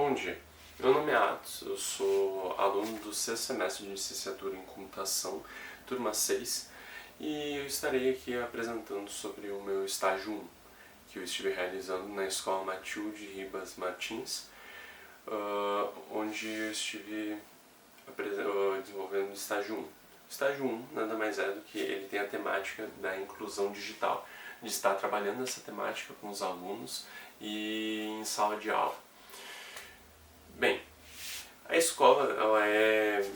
Bom dia, meu nome é Atos, eu sou aluno do sexto semestre de licenciatura em computação, turma 6, e eu estarei aqui apresentando sobre o meu estágio 1, que eu estive realizando na Escola Matilde Ribas Martins, onde eu estive desenvolvendo o estágio 1. O estágio 1 nada mais é do que ele tem a temática da inclusão digital, de estar trabalhando essa temática com os alunos e em sala de aula. Bem, a escola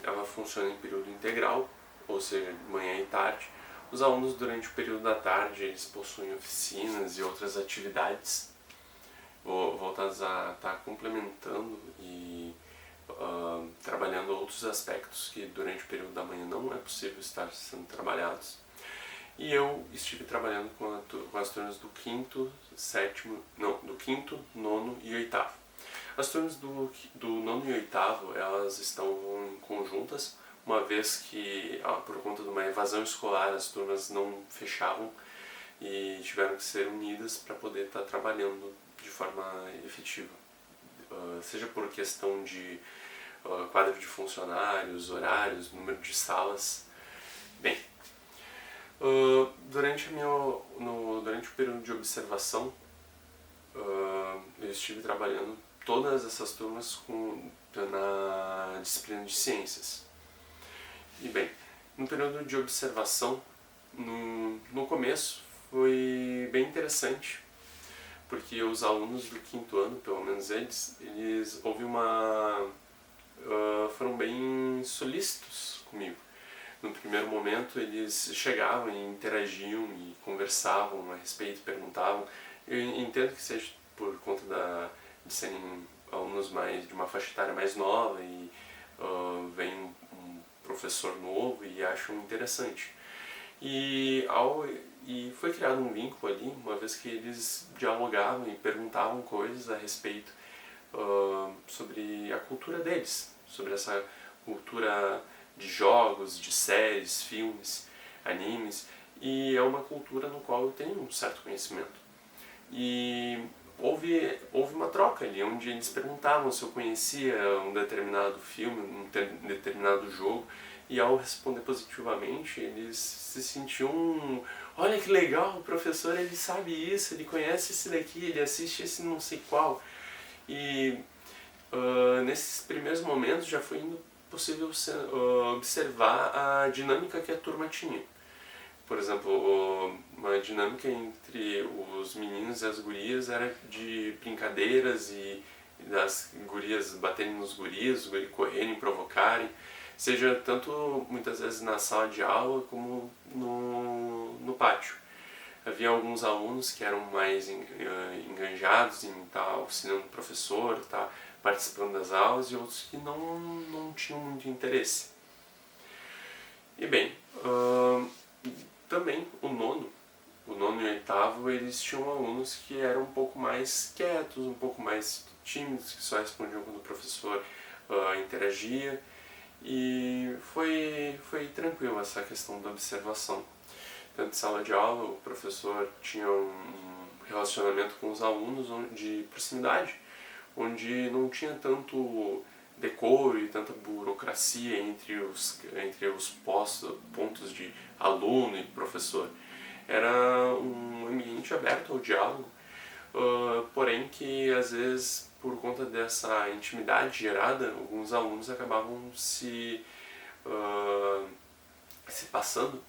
ela funciona em período integral, ou seja, de manhã e tarde. Os alunos durante o período da tarde eles possuem oficinas e outras atividades voltadas a estar complementando e trabalhando outros aspectos que durante o período da manhã não é possível estar sendo trabalhados. E eu estive trabalhando com as turmas do quinto, nono e oitavo. As turmas do nono e oitavo, elas estão conjuntas, uma vez que, por conta de uma evasão escolar, as turmas não fechavam e tiveram que ser unidas para poder estar trabalhando de forma efetiva. Seja por questão de quadro de funcionários, horários, número de salas. Bem, durante o período de observação, eu estive trabalhando todas essas turmas na disciplina de ciências. E bem, no período de observação, no começo, foi bem interessante, porque os alunos do quinto ano, pelo menos eles foram bem solícitos comigo. No primeiro momento, eles chegavam e interagiam e conversavam a respeito, perguntavam. Eu entendo que seja por conta de serem alunos de uma faixa etária mais nova e vem um professor novo e acham interessante. E foi criado um vínculo ali, uma vez que eles dialogavam e perguntavam coisas a respeito sobre a cultura deles, sobre essa cultura de jogos, de séries, filmes, animes, e é uma cultura no qual eu tenho um certo conhecimento. E houve uma troca ali, onde eles perguntavam se eu conhecia um determinado filme, um determinado jogo, e ao responder positivamente, eles se sentiam, olha que legal, o professor ele sabe isso, ele conhece esse daqui, ele assiste esse não sei qual. E nesses primeiros momentos já foi possível observar a dinâmica que a turma tinha. Por exemplo, uma dinâmica entre os meninos e as gurias era de brincadeiras e das gurias baterem nos guris, os guris correrem, provocarem, seja tanto muitas vezes na sala de aula como no pátio. Havia alguns alunos que eram mais enganjados em estar auxiliando o professor, estar participando das aulas, e outros que não tinham muito interesse. E bem, também o nono e o oitavo, eles tinham alunos que eram um pouco mais quietos, um pouco mais tímidos, que só respondiam quando o professor interagia, e foi tranquilo essa questão da observação. Dentro de sala de aula, o professor tinha um relacionamento com os alunos de proximidade, onde não tinha tanto decoro e tanta burocracia entre os pontos de aluno e professor. Era um ambiente aberto ao diálogo, porém que às vezes, por conta dessa intimidade gerada, alguns alunos acabavam se passando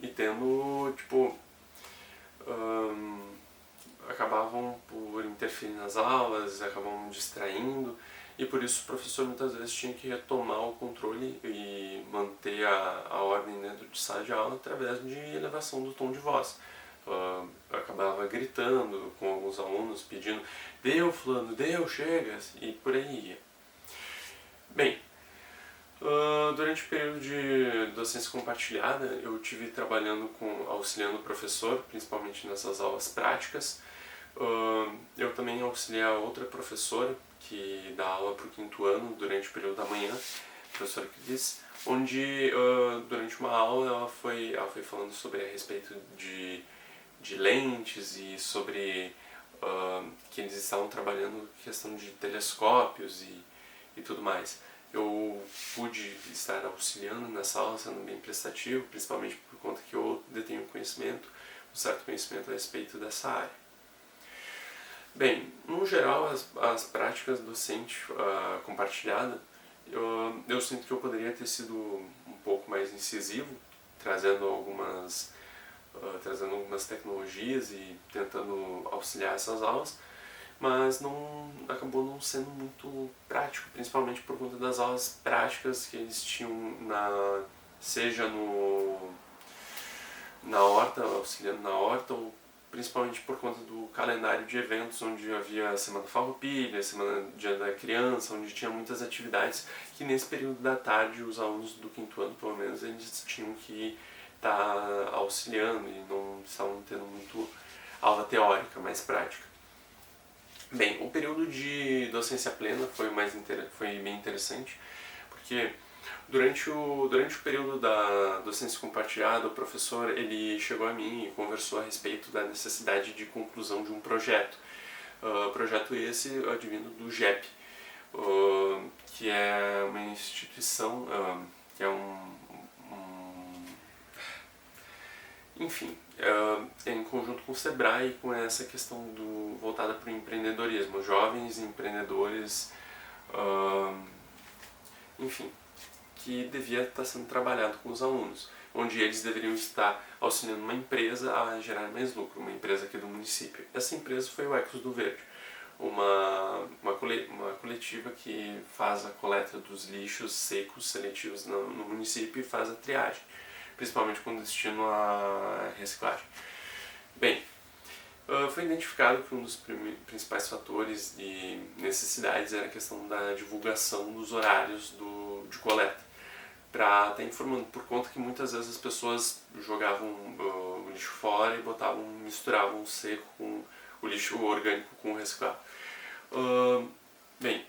e tendo, acabavam por interferir nas aulas, acabavam distraindo, e por isso o professor muitas vezes tinha que retomar o controle e manter a ordem dentro de sala de aula através de elevação do tom de voz. Acabava gritando com alguns alunos, pedindo "deu fulano, deu, chega", e por aí ia. Bem, durante o período de docência compartilhada, eu tive trabalhando auxiliando o professor, principalmente nessas aulas práticas. Eu também auxiliei a outra professora que dá aula para o quinto ano durante o período da manhã, a professora Cris, onde durante uma aula ela foi falando a respeito de lentes e sobre que eles estavam trabalhando questão de telescópios e tudo mais. Eu pude estar auxiliando nessa aula, sendo bem prestativo, principalmente por conta que eu detenho conhecimento, um certo conhecimento a respeito dessa área. Bem, no geral, as práticas docente compartilhada, eu sinto que eu poderia ter sido um pouco mais incisivo, trazendo algumas tecnologias e tentando auxiliar essas aulas, mas acabou não sendo muito prático, principalmente por conta das aulas práticas que eles tinham seja na horta, auxiliando na horta, ou principalmente por conta do calendário de eventos, onde havia a Semana Farroupilha, a Semana Dia da Criança, onde tinha muitas atividades que nesse período da tarde os alunos do 5º ano, pelo menos, eles tinham que estar auxiliando e não estavam tendo muito aula teórica, mais prática. Bem, o período de docência plena foi bem interessante, porque durante o período da docência compartilhada, o professor ele chegou a mim e conversou a respeito da necessidade de conclusão de um projeto. Projeto esse advindo do GEP, que é uma instituição, que é enfim, em conjunto com o Sebrae, com essa questão voltada para o empreendedorismo, jovens empreendedores, enfim, que devia estar sendo trabalhado com os alunos, onde eles deveriam estar auxiliando uma empresa a gerar mais lucro, uma empresa aqui do município. Essa empresa foi o Ecos do Verde, uma coletiva que faz a coleta dos lixos secos seletivos no município e faz a triagem, principalmente com destino à reciclagem. Bem, foi identificado que um dos principais fatores de necessidades era a questão da divulgação dos horários de coleta, para estar informando, por conta que muitas vezes as pessoas jogavam o lixo fora e misturavam o seco com o lixo orgânico com o reciclado. Bem,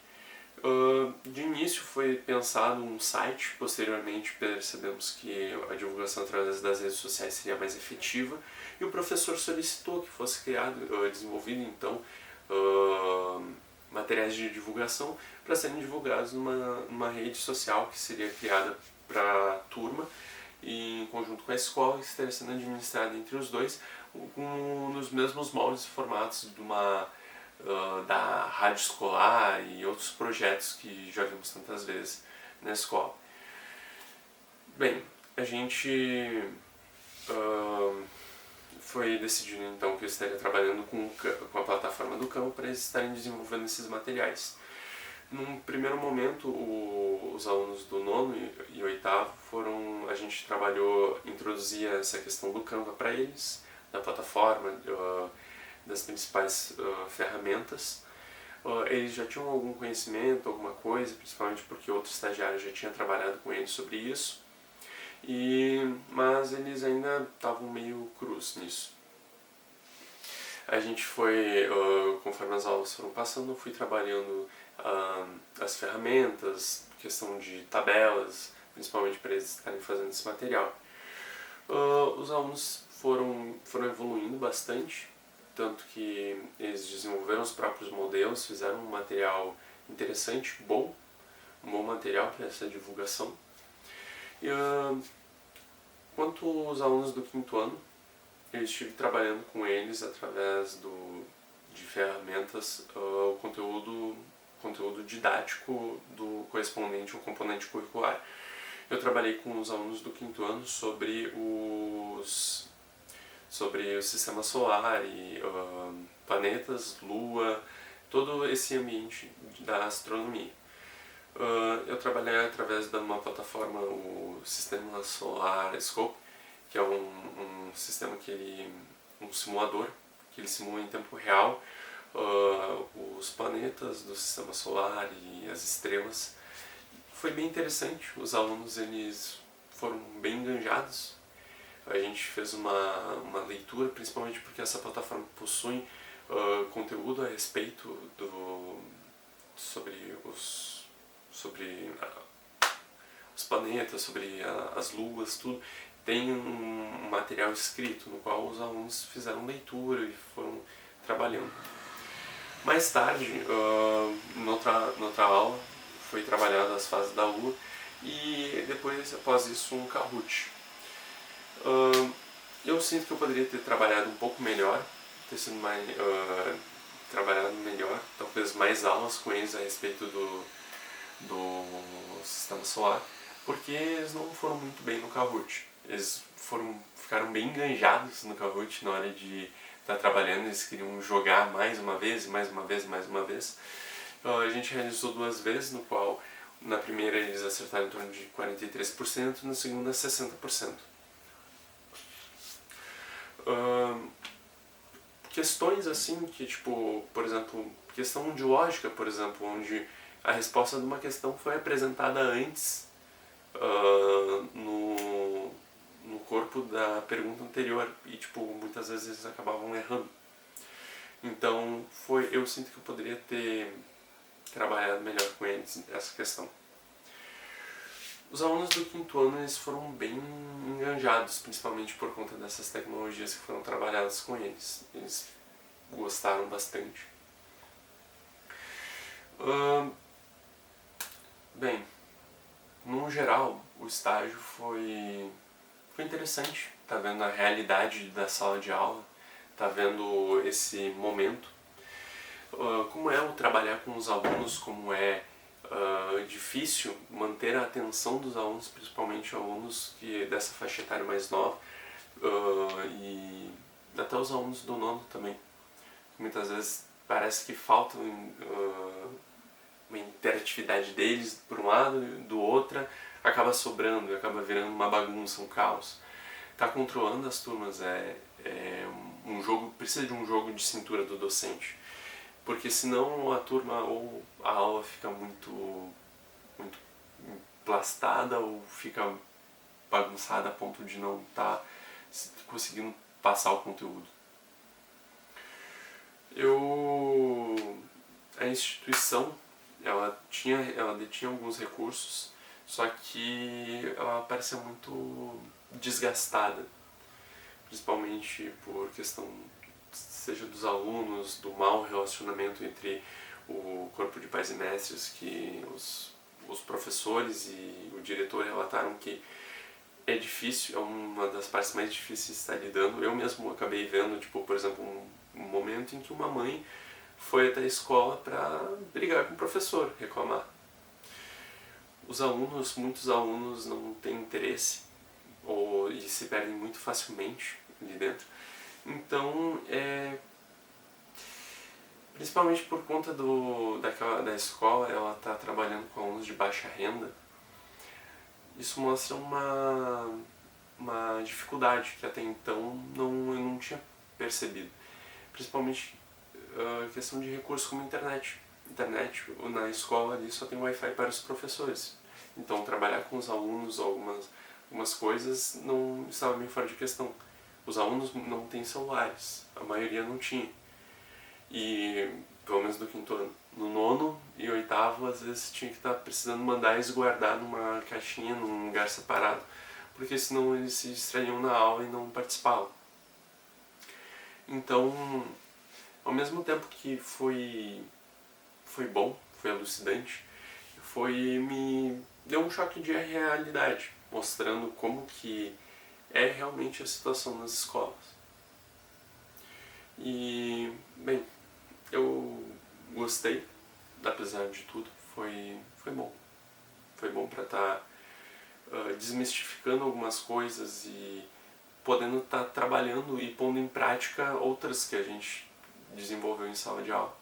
de início foi pensado um site, posteriormente percebemos que a divulgação através das redes sociais seria mais efetiva e o professor solicitou que fosse desenvolvido então materiais de divulgação para serem divulgados numa rede social que seria criada para a turma e em conjunto com a escola, que estaria sendo administrada entre os dois nos mesmos moldes e formatos da rádio escolar e outros projetos que já vimos tantas vezes na escola. Bem, a gente foi decidido então que eu estaria trabalhando com a plataforma do campo para eles estarem desenvolvendo esses materiais. Num primeiro momento, os alunos do 9º e 8º a gente introduzia essa questão do Canva para eles, da plataforma, das principais ferramentas. Eles já tinham algum conhecimento, alguma coisa, principalmente porque outro estagiário já tinha trabalhado com eles sobre isso, mas eles ainda estavam meio crus nisso. A gente foi, conforme as aulas foram passando, eu fui trabalhando as ferramentas, questão de tabelas, principalmente para eles estarem fazendo esse material. Os alunos foram evoluindo bastante, tanto que eles desenvolveram os próprios modelos, fizeram um material interessante, um bom material para essa divulgação. Quanto aos alunos do 5º ano, eu estive trabalhando com eles através de ferramentas, o conteúdo didático correspondente ao componente curricular. Eu trabalhei com os alunos do 5º ano sobre o sistema solar e planetas, lua, todo esse ambiente da astronomia. Eu trabalhei através de uma plataforma, o Sistema Solar Scope, que é um sistema um simulador, que ele simula em tempo real os planetas do sistema solar e as estrelas. Foi bem interessante, os alunos eles foram bem enganjados. A gente fez uma leitura, principalmente porque essa plataforma possui conteúdo a respeito sobre os planetas, sobre as luas, tudo. Tem um material escrito no qual os alunos fizeram leitura e foram trabalhando. Mais tarde, noutra aula, foi trabalhada as fases da Lua e depois, após isso, um Kahoot. Eu sinto que eu poderia ter trabalhado um pouco melhor, ter sido mais, trabalhado melhor, talvez mais aulas com eles a respeito do sistema solar, porque eles não foram muito bem no Kahoot. Eles ficaram bem enganjados no Kahoot na hora de estar trabalhando, eles queriam jogar mais uma vez, mais uma vez, mais uma vez. A gente realizou 2 vezes, no qual na primeira eles acertaram em torno de 43%, na segunda 60%. Questões assim que, tipo, por exemplo, questão de lógica, por exemplo, onde a resposta de uma questão foi apresentada antes no corpo da pergunta anterior e, tipo, muitas vezes eles acabavam errando. Então, eu sinto que eu poderia ter trabalhado melhor com eles essa questão. Os alunos do 5º ano eles foram bem enganjados, principalmente por conta dessas tecnologias que foram trabalhadas com eles. Eles gostaram bastante. Bem, no geral, o estágio foi interessante. Tá vendo a realidade da sala de aula, tá vendo esse momento. Como é o trabalhar com os alunos, como é difícil manter a atenção dos alunos, principalmente alunos dessa faixa etária mais nova, e até os alunos do 9º também. Muitas vezes parece que falta uma interatividade deles por um lado e do outro acaba sobrando, acaba virando uma bagunça, um caos. Tá controlando as turmas um jogo, precisa de um jogo de cintura do docente, porque senão a turma ou a aula fica muito emplastada ou fica bagunçada a ponto de não estar conseguindo passar o conteúdo. A instituição ela detinha alguns recursos, só que ela parecia muito desgastada, principalmente por questão seja dos alunos, do mau relacionamento entre o corpo de pais e mestres, que os professores e o diretor relataram que é difícil, é uma das partes mais difíceis de estar lidando. Eu mesmo acabei vendo, tipo, por exemplo, um momento em que uma mãe foi até a escola para brigar com o professor, reclamar. Muitos alunos não têm interesse e se perdem muito facilmente ali dentro. Então, principalmente por conta da escola, ela está trabalhando com alunos de baixa renda, isso mostra uma dificuldade que até então eu não tinha percebido. Principalmente a questão de recursos como internet. Na escola ali só tem Wi-Fi para os professores. Então trabalhar com os alunos algumas coisas não estava meio fora de questão. Os alunos não têm celulares, a maioria não tinha. E pelo menos do 5º ano. No 9º e 8º, às vezes tinha que estar precisando mandar eles guardar numa caixinha, num lugar separado, porque senão eles se distraíam na aula e não participavam. Então, ao mesmo tempo que foi bom, foi elucidante, me deu um choque de realidade, mostrando como que é realmente a situação nas escolas. E, bem, eu gostei, apesar de tudo, foi bom. Foi bom para estar desmistificando algumas coisas e podendo estar trabalhando e pondo em prática outras que a gente desenvolveu em sala de aula.